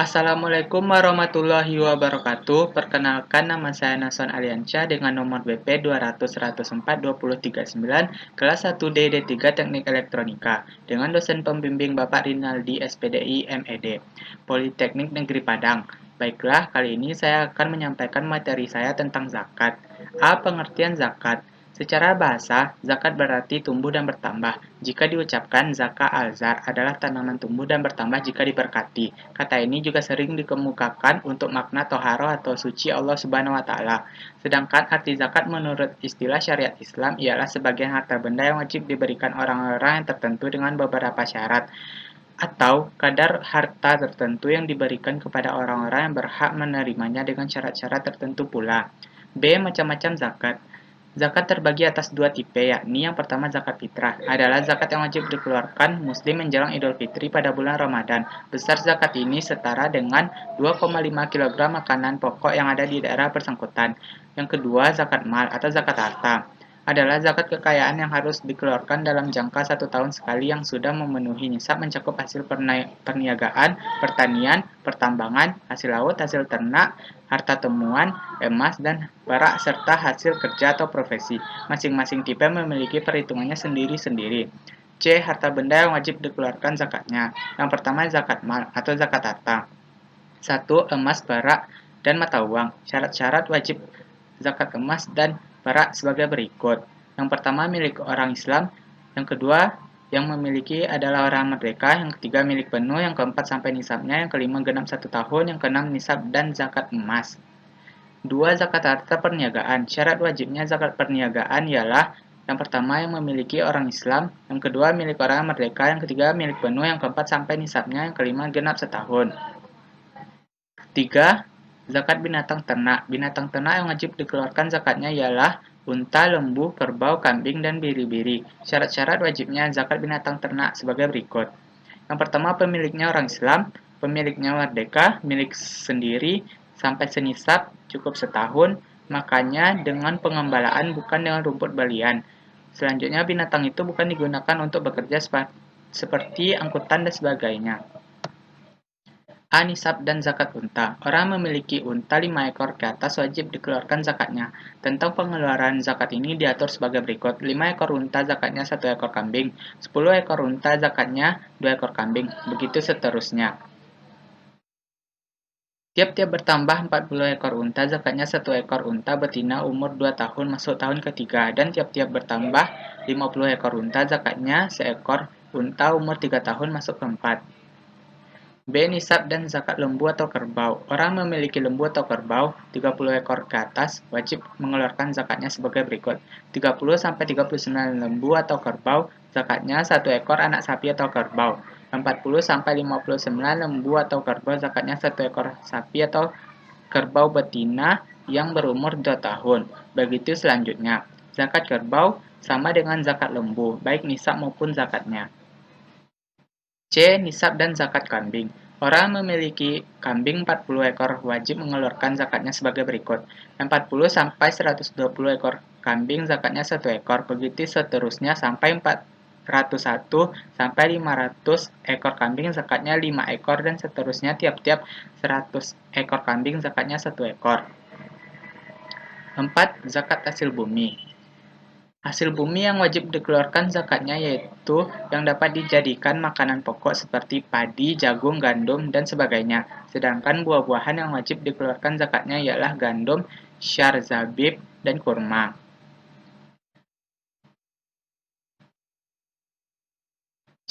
Assalamualaikum warahmatullahi wabarakatuh. Perkenalkan, nama saya Nason Aliansyah dengan nomor BP 200104239, kelas 1D D3 Teknik Elektronika, dengan dosen pembimbing Bapak Rinaldi SPDI MED, Politeknik Negeri Padang. Baiklah, kali ini saya akan menyampaikan materi saya tentang zakat. Pengertian zakat. Secara bahasa, zakat berarti tumbuh dan bertambah. Jika diucapkan, zakat al-zar adalah tanaman tumbuh dan bertambah jika diberkati. Kata ini juga sering dikemukakan untuk makna toharo atau suci Allah Subhanahu wa Ta'ala. Sedangkan arti zakat menurut istilah syariat Islam ialah sebagian harta benda yang wajib diberikan orang-orang yang tertentu dengan beberapa syarat, atau kadar harta tertentu yang diberikan kepada orang-orang yang berhak menerimanya dengan syarat-syarat tertentu pula. B. Macam-macam zakat. Zakat terbagi atas dua tipe, yakni yang pertama zakat fitrah, adalah zakat yang wajib dikeluarkan muslim menjelang Idul Fitri pada bulan Ramadan. Besar zakat ini setara dengan 2,5 kg makanan pokok yang ada di daerah bersangkutan. Yang kedua, zakat mal atau zakat harta, adalah zakat kekayaan yang harus dikeluarkan dalam jangka 1 tahun sekali yang sudah memenuhi nisab, mencakup hasil perniagaan, pertanian, pertambangan, hasil laut, hasil ternak, harta temuan, emas, dan perak, serta hasil kerja atau profesi. Masing-masing tipe memiliki perhitungannya sendiri-sendiri. C. Harta benda yang wajib dikeluarkan zakatnya. Yang pertama, zakat mal atau zakat harta. 1. Emas, perak, dan mata uang. Syarat-syarat wajib zakat emas dan perak sebagai berikut. Yang pertama, milik orang Islam. Yang kedua, yang memiliki adalah orang merdeka. Yang ketiga, milik penuh. Yang keempat, sampai nisabnya. Yang kelima, genap 1 tahun. Yang keenam, nisab dan zakat emas. 2. Zakat harta perniagaan. Syarat wajibnya zakat perniagaan ialah: yang pertama, yang memiliki orang Islam. Yang kedua, milik orang merdeka. Yang ketiga, milik penuh. Yang keempat, sampai nisabnya. Yang kelima, genap 1 tahun. 3. Zakat binatang ternak. Binatang ternak yang wajib dikeluarkan zakatnya ialah unta, lembu, kerbau, kambing, dan biri-biri. Syarat-syarat wajibnya zakat binatang ternak sebagai berikut. Yang pertama, pemiliknya orang Islam, pemiliknya merdeka, milik sendiri, sampai senisab, cukup setahun, makanya dengan pengembalaan bukan dengan rumput balian. Selanjutnya, binatang itu bukan digunakan untuk bekerja seperti angkutan dan sebagainya. Nisab dan zakat unta. Orang memiliki unta 5 ekor ke atas wajib dikeluarkan zakatnya. Tentang pengeluaran zakat ini diatur sebagai berikut: 5 ekor unta zakatnya 1 ekor kambing, 10 ekor unta zakatnya 2 ekor kambing, begitu seterusnya. Tiap-tiap bertambah 40 ekor unta zakatnya 1 ekor unta betina umur 2 tahun masuk tahun ketiga, dan tiap-tiap bertambah 50 ekor unta zakatnya 1 ekor unta umur 3 tahun masuk keempat. B. Nisab dan zakat lembu atau kerbau. Orang memiliki lembu atau kerbau 30 ekor ke atas wajib mengeluarkan zakatnya sebagai berikut: 30-39 lembu atau kerbau, zakatnya 1 ekor anak sapi atau kerbau. 40-59 lembu atau kerbau, zakatnya 1 ekor sapi atau kerbau betina yang berumur 2 tahun. Begitu selanjutnya. Zakat kerbau sama dengan zakat lembu, baik nisab maupun zakatnya. C. Nisab dan zakat kambing. Orang memiliki kambing 40 ekor wajib mengeluarkan zakatnya sebagai berikut: 40-120 ekor kambing, zakatnya 1 ekor, begitu seterusnya sampai 401-500 ekor kambing, zakatnya 5 ekor, dan seterusnya tiap-tiap 100 ekor kambing, zakatnya 1 ekor. 4. Zakat hasil bumi. Hasil bumi yang wajib dikeluarkan zakatnya yaitu yang dapat dijadikan makanan pokok seperti padi, jagung, gandum, dan sebagainya. Sedangkan buah-buahan yang wajib dikeluarkan zakatnya ialah gandum, syar, zabib, dan kurma.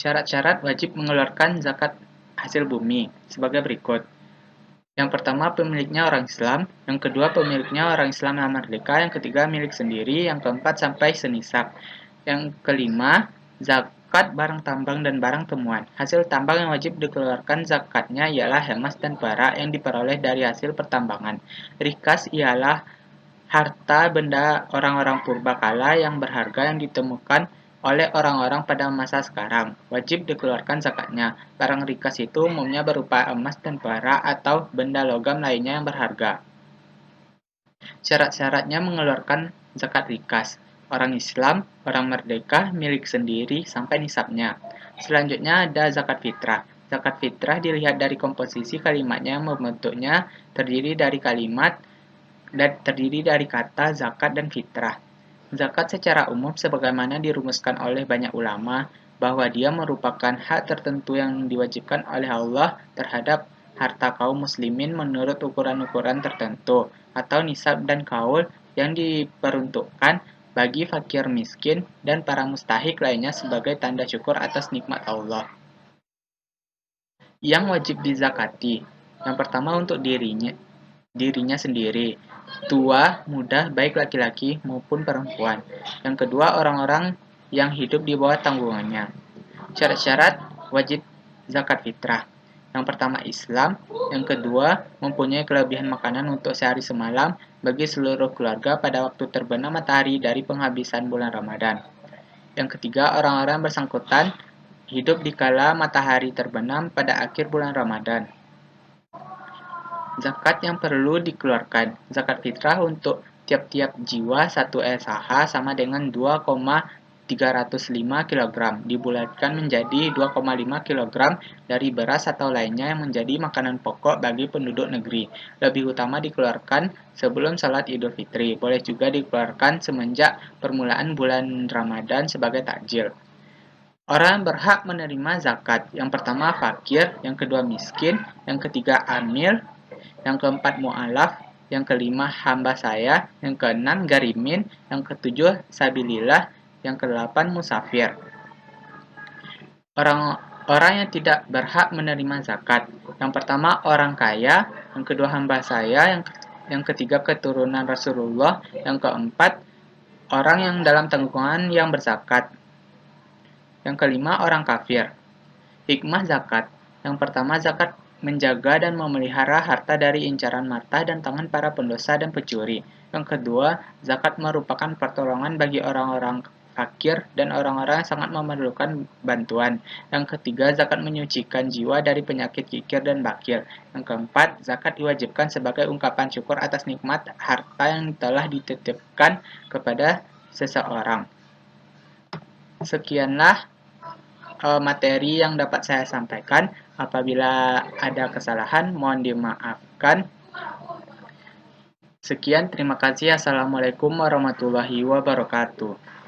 Syarat-syarat wajib mengeluarkan zakat hasil bumi sebagai berikut. Yang pertama, pemiliknya orang Islam. Yang kedua, pemiliknya orang Islam yang merdeka. Yang ketiga, milik sendiri. Yang keempat, sampai senisab. Yang kelima, zakat barang tambang dan barang temuan. Hasil tambang yang wajib dikeluarkan zakatnya ialah emas dan perak yang diperoleh dari hasil pertambangan. Rikas ialah harta benda orang-orang purbakala yang berharga yang ditemukan oleh orang-orang pada masa sekarang. Wajib dikeluarkan zakatnya. Barang rikas itu umumnya berupa emas dan perak atau benda logam lainnya yang berharga. Syarat-syaratnya mengeluarkan zakat rikas: orang Islam, orang merdeka, milik sendiri, sampai nisabnya. Selanjutnya ada zakat fitrah. Zakat fitrah dilihat dari komposisi kalimatnya yang membentuknya terdiri dari kalimat dan terdiri dari kata zakat dan fitrah. Zakat secara umum sebagaimana dirumuskan oleh banyak ulama bahwa dia merupakan hak tertentu yang diwajibkan oleh Allah terhadap harta kaum muslimin menurut ukuran-ukuran tertentu atau nisab dan kaul yang diperuntukkan bagi fakir miskin dan para mustahik lainnya sebagai tanda syukur atas nikmat Allah. Yang wajib dizakati. Yang pertama untuk dirinya sendiri, tua, muda, baik laki-laki maupun perempuan. Yang kedua, orang-orang yang hidup di bawah tanggungannya. Syarat-syarat wajib zakat fitrah. Yang pertama Islam, yang kedua mempunyai kelebihan makanan untuk sehari semalam bagi seluruh keluarga pada waktu terbenam matahari dari penghabisan bulan Ramadan. Yang ketiga, orang-orang bersangkutan hidup di kala matahari terbenam pada akhir bulan Ramadan. Zakat yang perlu dikeluarkan. Zakat fitrah untuk tiap-tiap jiwa 1 SH sama dengan 2,305 kg. Dibulatkan menjadi 2,5 kg dari beras atau lainnya yang menjadi makanan pokok bagi penduduk negeri. Lebih utama dikeluarkan sebelum salat Idul Fitri. Boleh juga dikeluarkan semenjak permulaan bulan Ramadan sebagai takjil. Orang berhak menerima zakat. Yang pertama fakir, yang kedua miskin, yang ketiga amil, yang keempat mu'alaf, yang kelima hamba saya, yang keenam garimin, yang ketujuh sabilillah, yang kedelapan musafir. Orang yang tidak berhak menerima zakat. Yang pertama orang kaya, yang kedua hamba saya, yang ketiga keturunan Rasulullah, yang keempat orang yang dalam tanggungan yang berzakat. Yang kelima orang kafir. Hikmah zakat. Yang pertama zakat menjaga dan memelihara harta dari incaran mata dan tangan para pendosa dan pencuri. Yang kedua, zakat merupakan pertolongan bagi orang-orang fakir dan orang-orang yang sangat memerlukan bantuan. Yang ketiga, zakat menyucikan jiwa dari penyakit kikir dan bakir. Yang keempat, zakat diwajibkan sebagai ungkapan syukur atas nikmat harta yang telah dititipkan kepada seseorang. Sekianlah materi yang dapat saya sampaikan. Apabila ada kesalahan, mohon dimaafkan. Sekian, terima kasih. Assalamualaikum warahmatullahi wabarakatuh.